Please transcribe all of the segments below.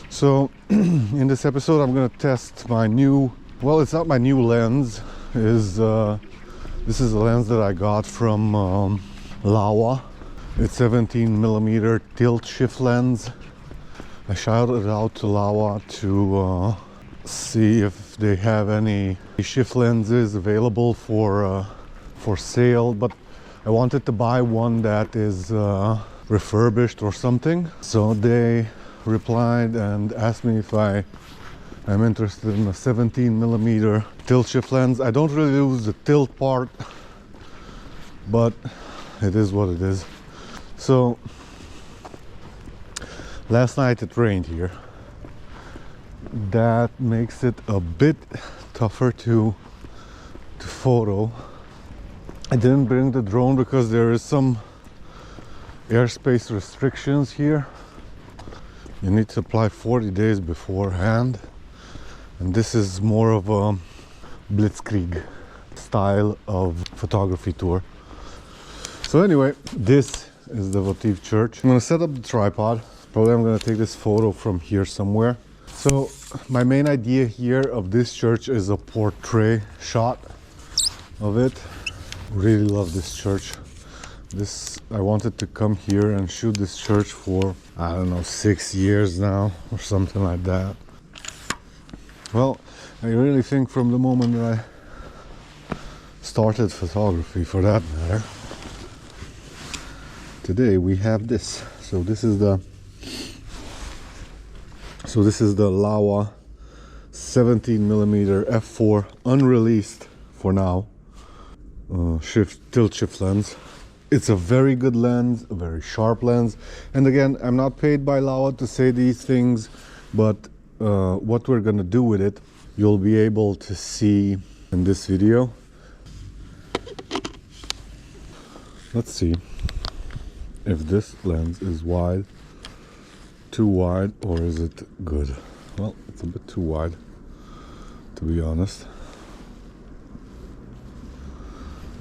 So in this episode I'm gonna test my new, well, it's not my new lens, this is a lens that I got from Laowa. It's 17mm tilt shift lens. I shouted out to Laowa to see if they have any shift lenses available for sale, but I wanted to buy one that is refurbished or something. So they replied and asked me if I am interested in a 17mm tilt shift lens. I don't really use the tilt part, but it is what it is. So last night it rained here. That makes it a bit tougher to photo. I didn't bring the drone because there is some airspace restrictions here. You need to apply 40 days beforehand, and this is more of a blitzkrieg style of photography tour. So anyway, this is the votive church. I'm gonna set up the tripod. Probably I'm gonna take this photo from here somewhere. So my main idea here of this church is a portrait shot of it. Really love this church. I wanted to come here and shoot this church for, I don't know, 6 years now or something like that. Well, I really think from the moment that I started photography, for that matter, today we have this. So this is the Laowa 17mm f4 unreleased for now tilt shift lens. It's a very good lens, a very sharp lens. And again, I'm not paid by Laowa to say these things, but what we're gonna do with it, you'll be able to see in this video. Let's see if this lens is wide, too wide, or is it good? Well, it's a bit too wide, to be honest.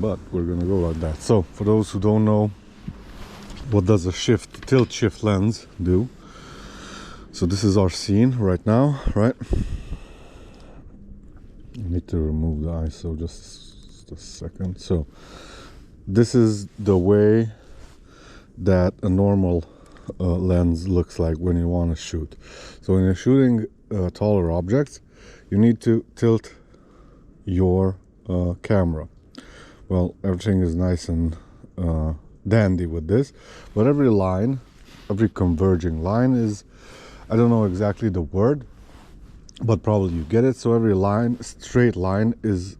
But we're gonna go like that. So for those who don't know, what does a tilt shift lens do? So this is our scene right now, right? I need to remove the ISO just a second. So this is the way that a normal lens looks like when you want to shoot. So when you're shooting taller objects, you need to tilt your camera. Well, everything is nice and dandy with this, but every converging line is, I don't know exactly the word, but probably you get it. So every straight line is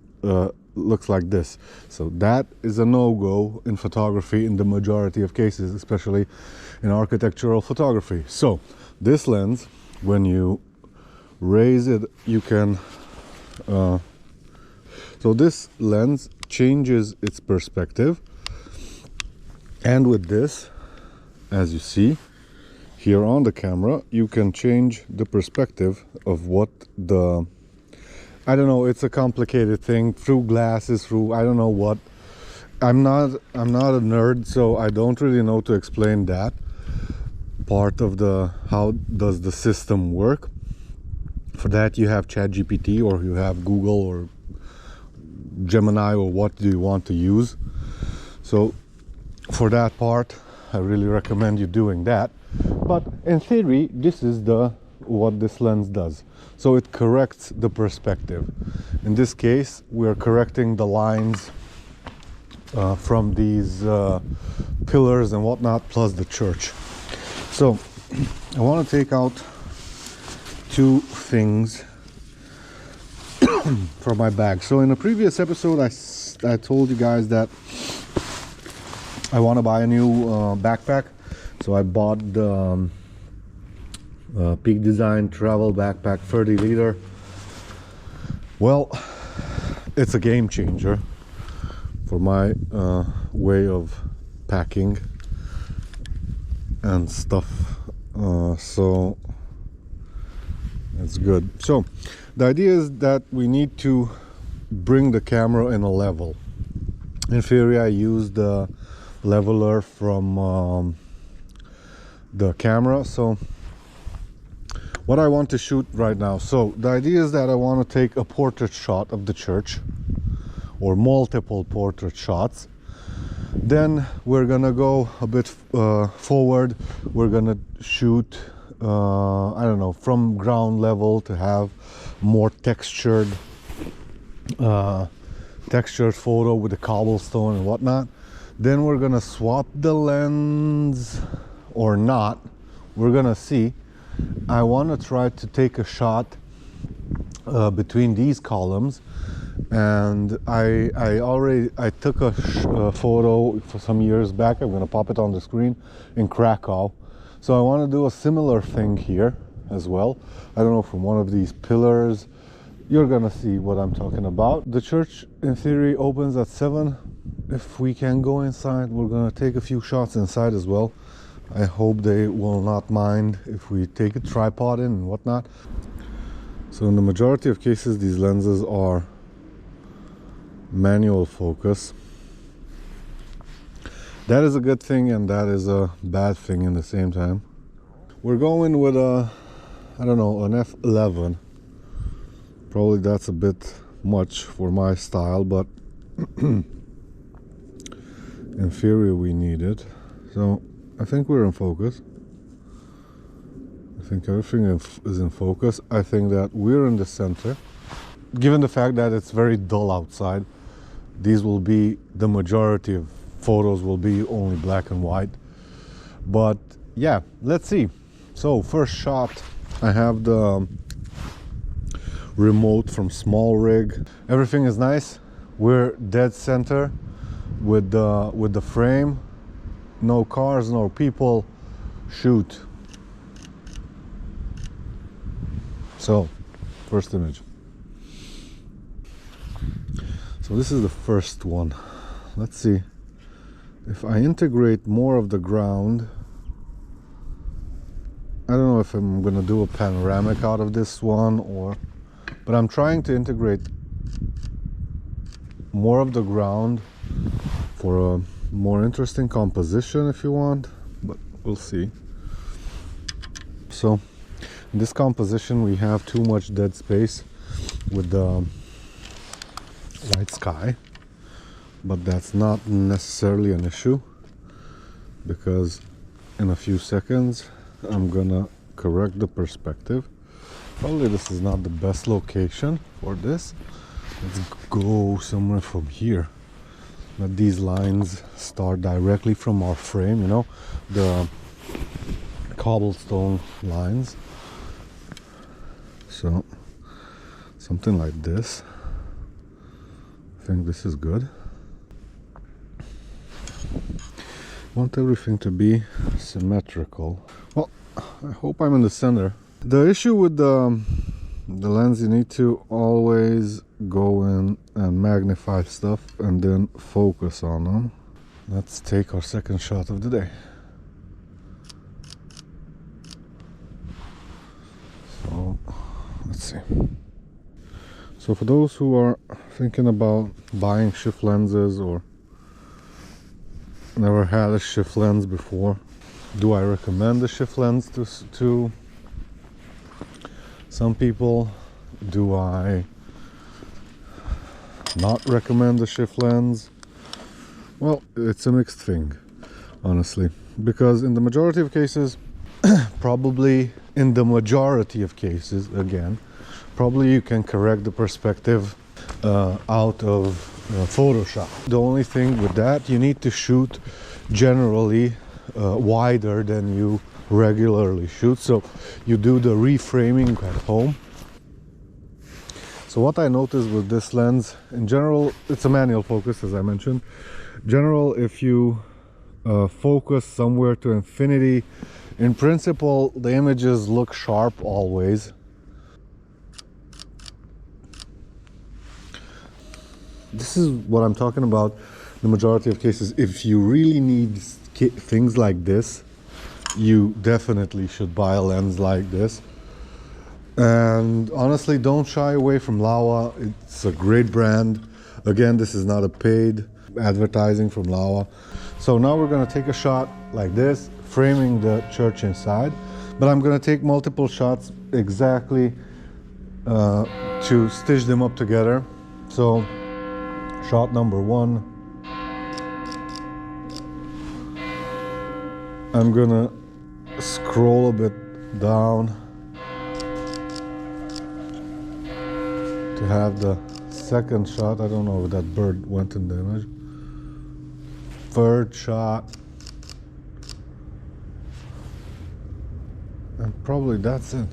looks like this. So that is a no-go in photography in the majority of cases, especially in architectural photography. So this lens, when you raise it, you can so this lens changes its perspective, and with this, as you see here on the camera, you can change the perspective of what the, I don't know, it's a complicated thing, through glasses, through I don't know what. I'm not a nerd, so I don't really know to explain that part of how does the system work. For that you have ChatGPT, or you have Google or Gemini, or what do you want to use. So for that part, I really recommend you doing that. But in theory, this is what this lens does. So it corrects the perspective. In this case, we're correcting the lines from these pillars and whatnot, plus the church. So I want to take out two things from my bag. So in a previous episode, I told you guys that I want to buy a new backpack. So I bought the Peak Design travel backpack 30 liter. Well, it's a game changer for my way of packing and stuff. So it's good. So the idea is that we need to bring the camera in a level. In theory, I used the leveler from the camera. So what I want to shoot right now, so the idea is that I want to take a portrait shot of the church, or multiple portrait shots. Then we're gonna go a bit forward. We're gonna shoot I don't know, from ground level to have more textured photo with the cobblestone and whatnot. Then we're gonna swap the lens or not, we're gonna see. I want to try to take a shot between these columns, and I took a photo for some years back. I'm gonna pop it on the screen in Krakow. So I want to do a similar thing here as well. I don't know, from one of these pillars. You're gonna see what I'm talking about. The church in theory opens at 7. If we can go inside, we're gonna take a few shots inside as well. I hope they will not mind if we take a tripod in and whatnot. So in the majority of cases, these lenses are manual focus. That is a good thing and that is a bad thing in the same time. We're going with a, I don't know, an f11. Probably that's a bit much for my style, but in theory we need it. So I think we're in focus. I think everything is in focus. I think that we're in the center. Given the fact that it's very dull outside, these will be, the majority of photos will be only black and white. But yeah, let's see. So first shot, I have the remote from Small Rig. Everything is nice. We're dead center with the frame. No cars, no people. Shoot. So, first image. So this is the first one. Let's see. If I integrate more of the ground, I don't know if I'm gonna do a panoramic out of this one, or, but I'm trying to integrate more of the ground for a more interesting composition, if you want, but we'll see. So in this composition we have too much dead space with the white sky, but that's not necessarily an issue, because in a few seconds I'm gonna correct the perspective. Probably this is not the best location for this. Let's go somewhere from here. Let these lines start directly from our frame, you know, the cobblestone lines. So something like this. I think this is good. Want everything to be symmetrical. Well, I hope I'm in the center. The issue with the lens, you need to always go in and magnify stuff and then focus on them. Let's take our second shot of the day. So let's see. So for those who are thinking about buying shift lenses or never had a shift lens before, do I recommend the shift lens to some people? Do I not recommend the shift lens? Well, it's a mixed thing, honestly, because in the majority of cases, probably in the majority of cases, again, probably you can correct the perspective out of Photoshop. The only thing with that, you need to shoot generally wider than you regularly shoot, so you do the reframing at home. So what I noticed with this lens, in general, it's a manual focus, as I mentioned. General, if you focus somewhere to infinity, in principle the images look sharp always. This is what I'm talking about. The majority of cases, if you really need things like this, you definitely should buy a lens like this. And honestly, don't shy away from Laowa. It's a great brand. Again, this is not a paid advertising from Laowa. So now we're gonna take a shot like this, framing the church inside, but I'm gonna take multiple shots exactly to stitch them up together. So shot number one, I'm gonna scroll a bit down to have the second shot. I don't know if that bird went in the image. Third shot, and probably that's it.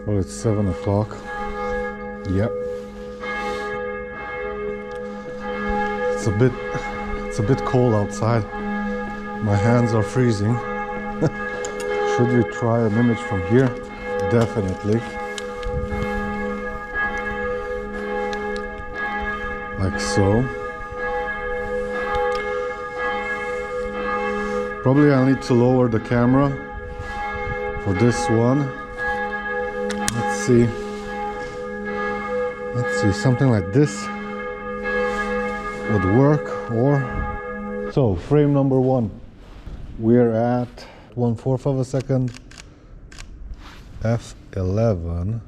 Well, it's 7 o'clock. Yep. It's a bit cold outside. My hands are freezing. Should we try an image from here? Definitely. Like so. Probably I'll need to lower the camera for this one. Let's see, something like this would work. Or so frame number one, we're at 1/4 of a second, f11,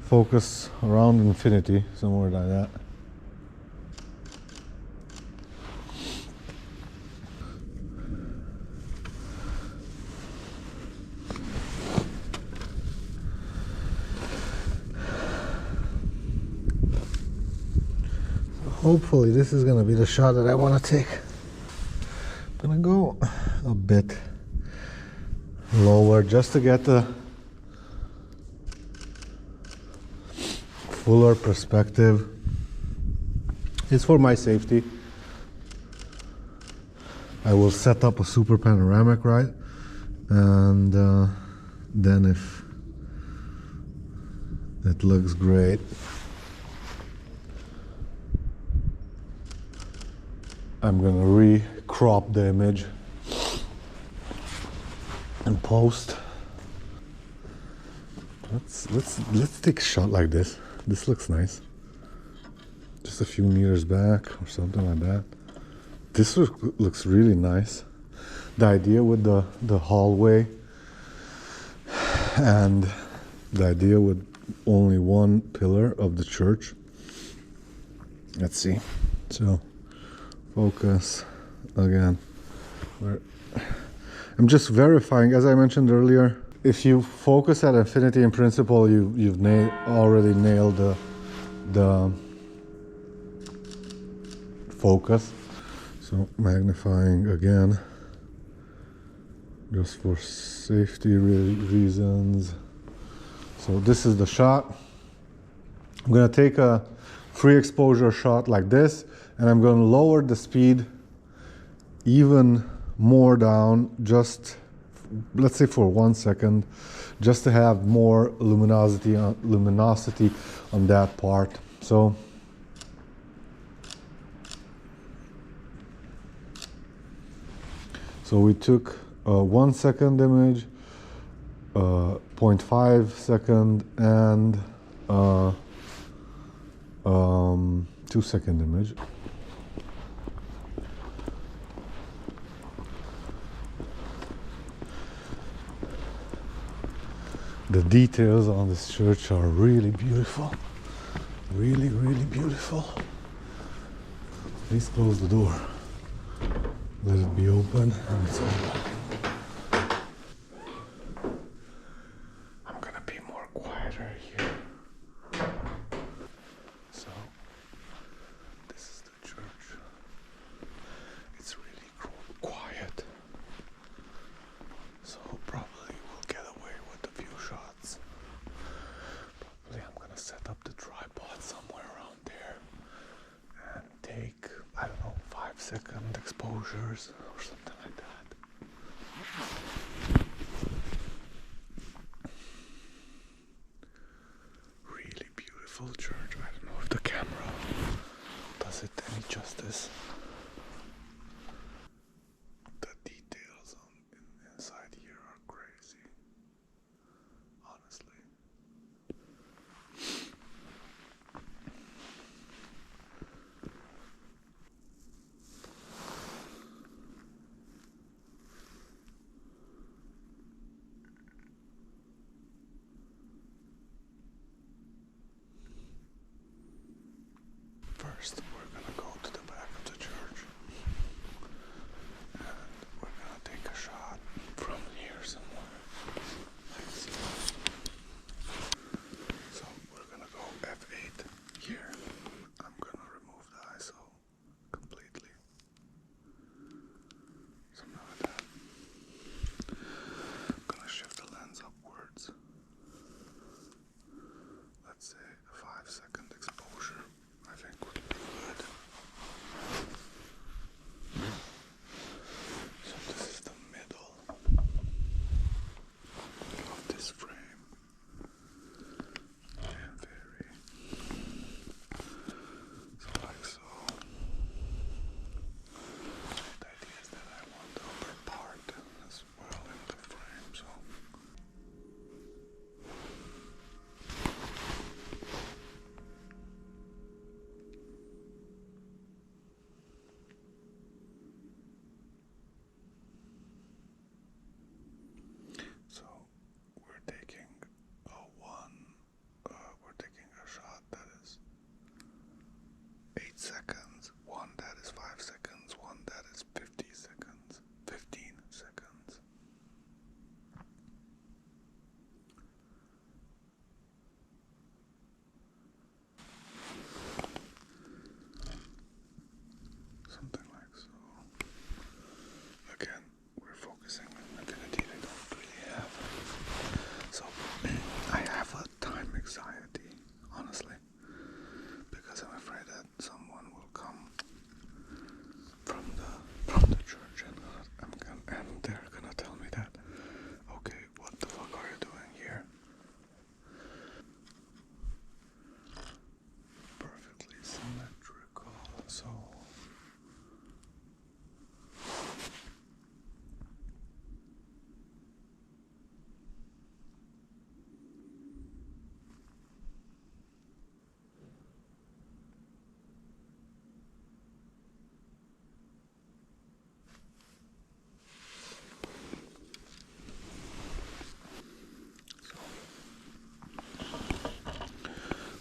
focus around infinity, somewhere like that. Hopefully this is gonna be the shot that I want to take. I'm gonna go a bit lower just to get the fuller perspective. It's for my safety. I will set up a super panoramic, right? And then if it looks great, I'm gonna re-crop the image and post. Let's take a shot like this. This looks nice. Just a few meters back or something like that. This looks really nice. The idea with the hallway and the idea with only one pillar of the church. Let's see. So focus again. I'm just verifying, as I mentioned earlier, if you focus at infinity, in principle, you've already nailed the focus. So magnifying again, just for safety reasons. So this is the shot. I'm gonna take a free exposure shot like this, and I'm going to lower the speed even more down, just let's say for 1 second, just to have more luminosity on that part. So we took a 1 second image, 0.5 second, and 2 second image. The details on this church are really beautiful. Really, really beautiful. Please close the door. Let it be open, and it's open. I'm gonna be more quieter here. So, this is the church. It's really quiet. So probably we'll get away with a few shots. Probably I'm gonna set up the tripod somewhere around there and take, I don't know, 5-second exposures or something like that. Really beautiful church. I don't know if the camera does it any justice. The details inside here are crazy. Honestly. first we're gonna go to the back of the church and we're gonna take a shot from here somewhere. So we're gonna go F8 here. I'm gonna remove the ISO completely. Something like that. I'm gonna shift the lens upwards. Let's say a 5-second exposure, I think would be good. So this is the middle of this frame. And vary. So like so. The idea is that I want the upper part as well in the frame, so we're taking a shot that is 8 seconds, one that is 5 seconds, one that is 15 seconds. Something like so. Again, we're focusing on infinity I don't really have. So I have a time anxiety, honestly, because I'm afraid that someone will come from the church and they're gonna tell me that, okay, what the fuck are you doing here? Perfectly symmetrical, so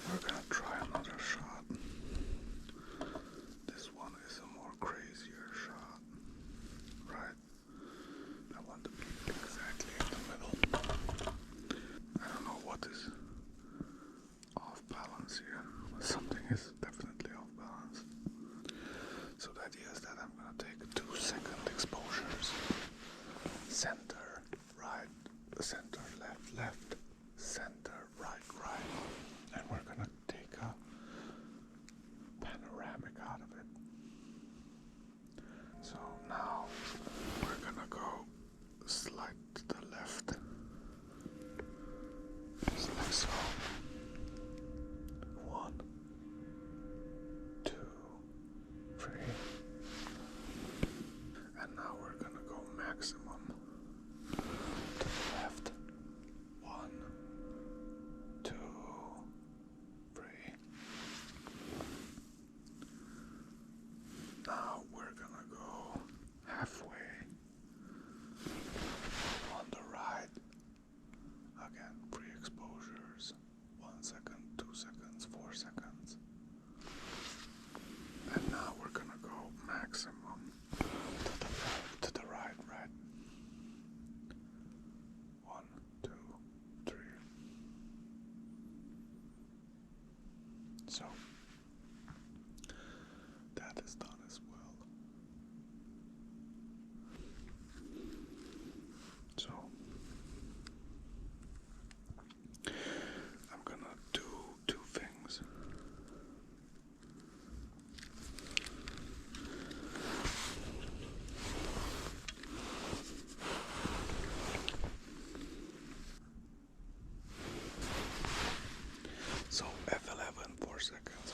we're gonna try another shot. This one is a more crazier shot, right? I want to be exactly in the middle. I don't know what is off balance here. Something is definitely off balance. So the idea is that I'm gonna take 2-second exposures. Center, right, center, left, center, right. And we're gonna take a panoramic out of it. So now we're gonna go slide to the left. Just like so. 1, 2, 3. And now we're gonna go maximum to the left. 1, 2, 3. Now we're gonna go halfway on the right. Again, 3 exposures. 1 second, 2 seconds, 4 seconds. And now we're gonna go maximum to the right. 1, 2, 3. So that is done as well. So I'm gonna do 2 things. So F11 4 seconds.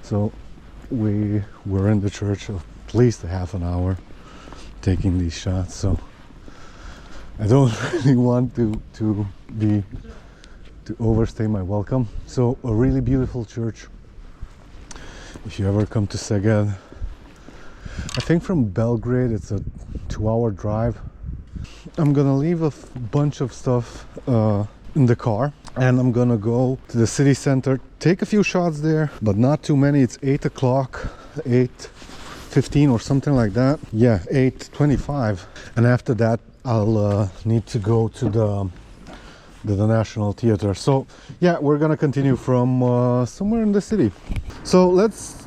So we were in the church at least a half an hour taking these shots, so I don't really want to overstay my welcome. So a really beautiful church. If you ever come to Szeged, I think from Belgrade it's a 2-hour drive. I'm gonna leave a bunch of stuff in the car, and I'm gonna go to the city center, take a few shots there, but not too many. It's 8 o'clock, 8:15 or something like that. Yeah, 8:25. And after that, I'll need to go to the National Theatre. So yeah, we're gonna continue from somewhere in the city. So let's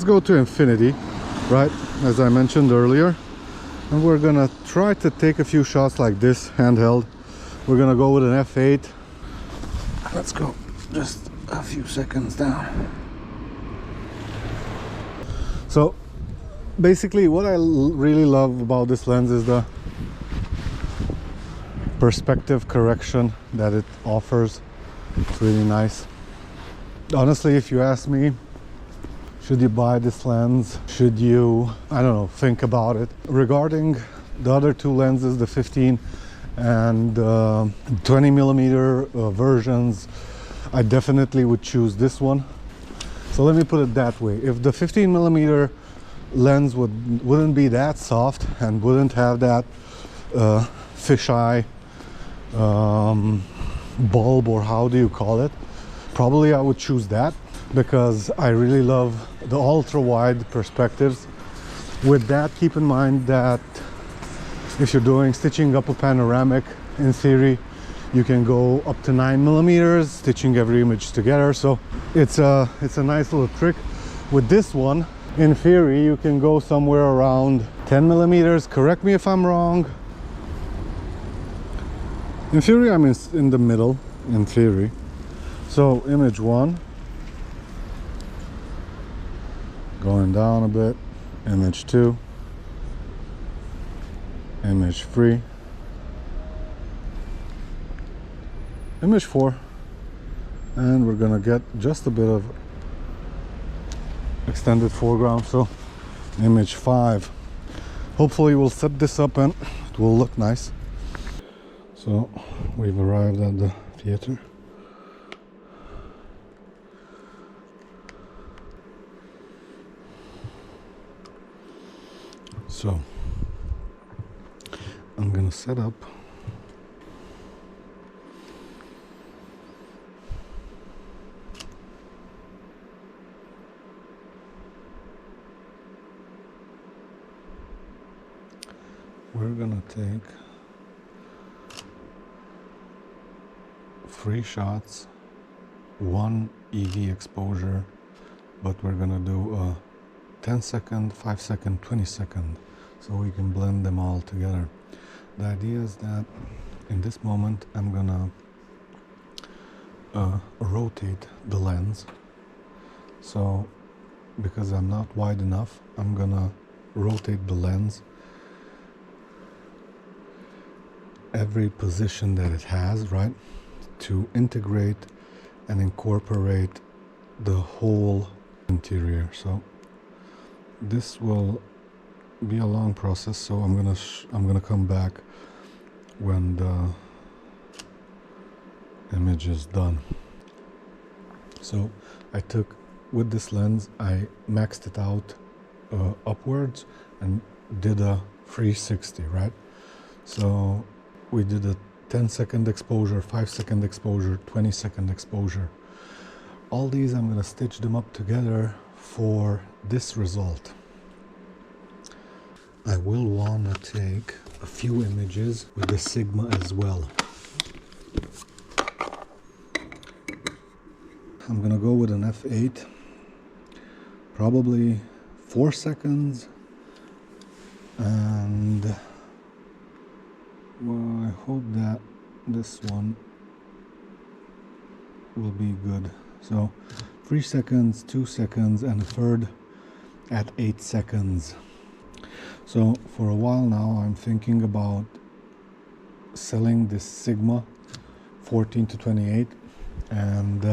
go to Infinity, right, as I mentioned earlier, and we're gonna try to take a few shots like this, handheld. We're gonna go with an f8. Let's go just a few seconds down. So basically what I really love about this lens is the perspective correction that it offers. It's really nice. Honestly, if you ask me, should you buy this lens? Should you, I don't know, think about it? Regarding the other two lenses, the 15 and 20mm versions, I definitely would choose this one. So let me put it that way. If the 15mm lens wouldn't be that soft and wouldn't have that fisheye bulb, or how do you call it, probably I would choose that, because I really love the ultra wide perspectives. With that, keep in mind that if you're doing stitching up a panoramic, in theory you can go up to 9mm, stitching every image together. So it's a nice little trick. With this one, in theory, you can go somewhere around 10mm. Correct me if I'm wrong. In theory, I'm in the middle, in theory. So image 1, going down a bit, image 2, image 3, image 4, and we're gonna get just a bit of extended foreground. So image 5. Hopefully we'll set this up and it will look nice. So we've arrived at the theater. So I'm gonna set up. We're gonna take 3 shots, 1 EV exposure, but we're gonna do a 10-second, 5-second, 20-second, so we can blend them all together. The idea is that in this moment I'm gonna rotate the lens. So because I'm not wide enough, I'm gonna rotate the lens every position that it has, right, to integrate and incorporate the whole interior. So this will be a long process, so I'm gonna come back when the image is done. So I took, with this lens, I maxed it out upwards and did a 360, right? So we did a 10-second exposure, 5-second exposure, 20-second exposure. All these I'm gonna stitch them up together for this result. I will wanna take a few images with the Sigma as well. I'm gonna go with an f8, probably 4 seconds, and well, I hope that this one will be good. So 3 seconds, 2 seconds, and a third at 8 seconds. So for a while now I'm thinking about selling this Sigma 14 to 28 and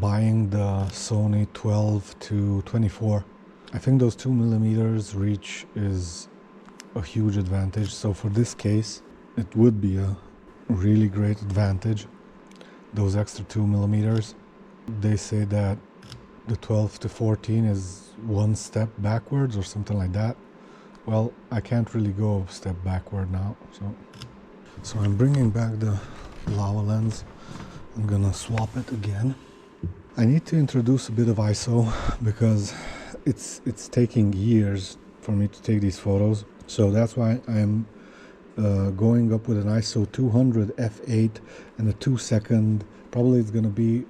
buying the Sony 12 to 24. I think those 2mm reach is a huge advantage. So for this case, it would be a really great advantage. Those extra 2mm. They say that the 12 to 14 is one step backwards or something like that. Well, I can't really go a step backward now. So I'm bringing back the Laowa lens. I'm gonna swap it again. I need to introduce a bit of ISO because it's taking years for me to take these photos. So that's why I'm going up with an ISO 200 f8 and a 2-second, probably it's gonna be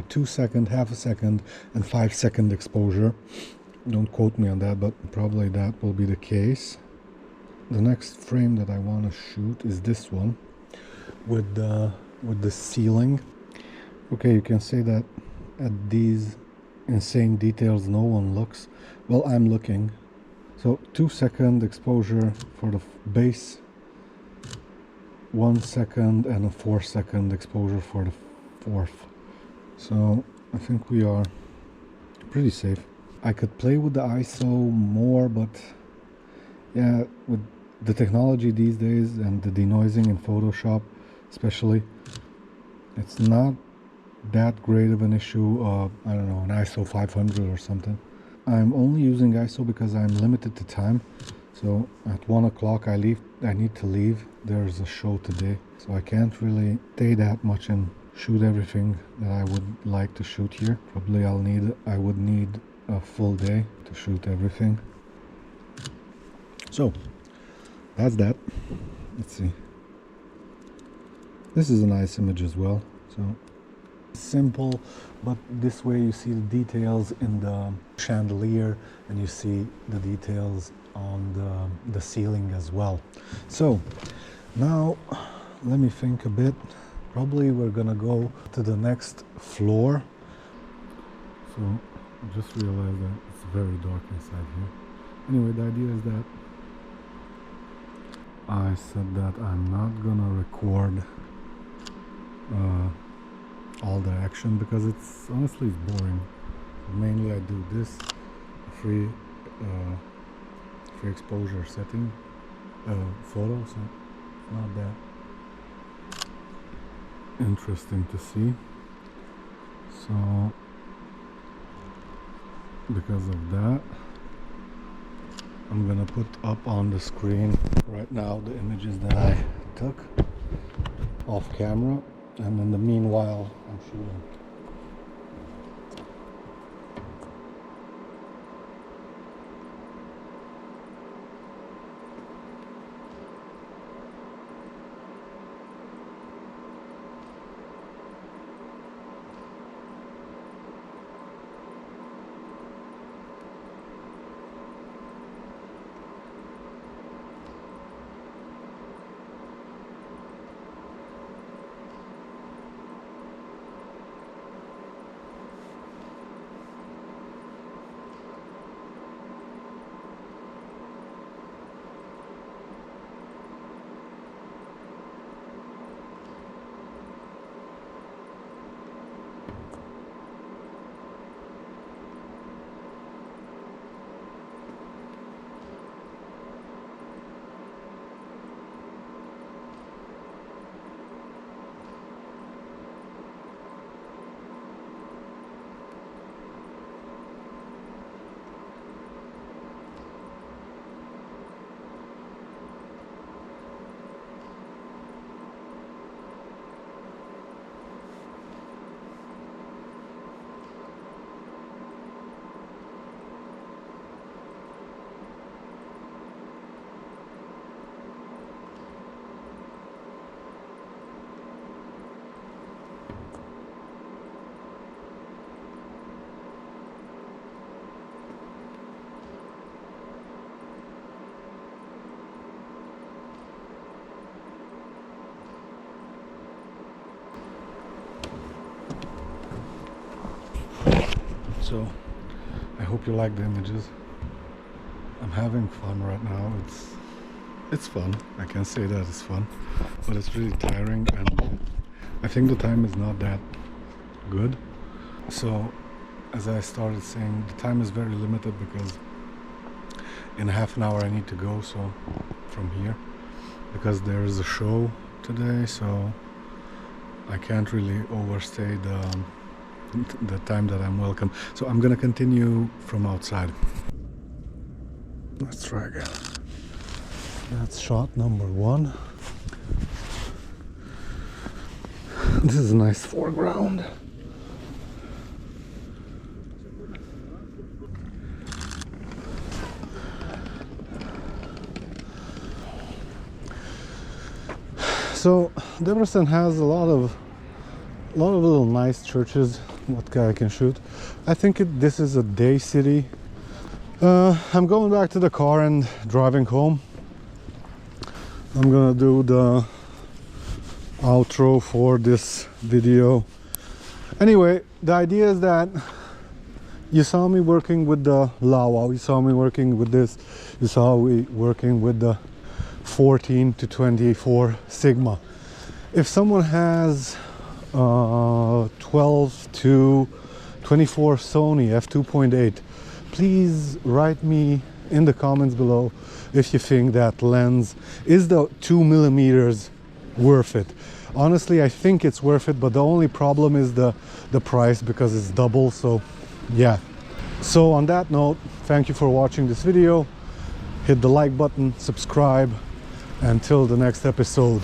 2 second, half a second, and 5 second exposure. Don't quote me on that, but probably that will be the case. The next frame that I want to shoot is this one with the ceiling. Okay, you can say that at these insane details no one looks. Well, I'm looking. So 2-second exposure for the base, 1 second, and a 4-second exposure for the fourth. So I think we are pretty safe. I could play with the ISO more, but yeah, with the technology these days and the denoising in Photoshop especially, it's not that great of an issue. I don't know, an ISO 500 or something. I'm only using ISO because I'm limited to time. So at 1 o'clock I need to leave. There's a show today, so I can't really stay that much and shoot everything that I would like to shoot here. Probably I would need a full day to shoot everything. So that's that. Let's see. This is a nice image as well. So simple, but this way you see the details in the chandelier and you see the details on the ceiling as well. So now let me think a bit. Probably we're gonna go to the next floor. So I just realized that it's very dark inside here. Anyway, the idea is that I said that I'm not gonna record all the action because it's honestly boring. So mainly I do this free exposure setting photo, so it's not that interesting to see. So because of that, I'm gonna put up on the screen right now the images that I took off camera, and in the meanwhile I'm shooting. So I hope you like the images. I'm having fun right now. It's fun. I can say that it's fun, but it's really tiring, and I think the time is not that good. So as I started saying, the time is very limited because in half an hour I need to go, so from here, because there is a show today, so I can't really overstay the time that I'm welcome. So I'm gonna continue from outside. Let's try again. That's shot number 1. This is a nice foreground. So Debrecen has a lot of little nice churches what I can shoot. I think this is a day city. I'm going back to the car and driving home. I'm gonna do the outro for this video. Anyway, the idea is that you saw me working with the Laowa, you saw me working with this, you saw me working with the 14 to 24 Sigma. If someone has 12 to 24 Sony f2.8, please write me in the comments below if you think that lens is the 2mm worth it. Honestly, I think it's worth it, but the only problem is the price, because it's double. So yeah, so on that note, thank you for watching this video. Hit the like button, subscribe. Until the next episode.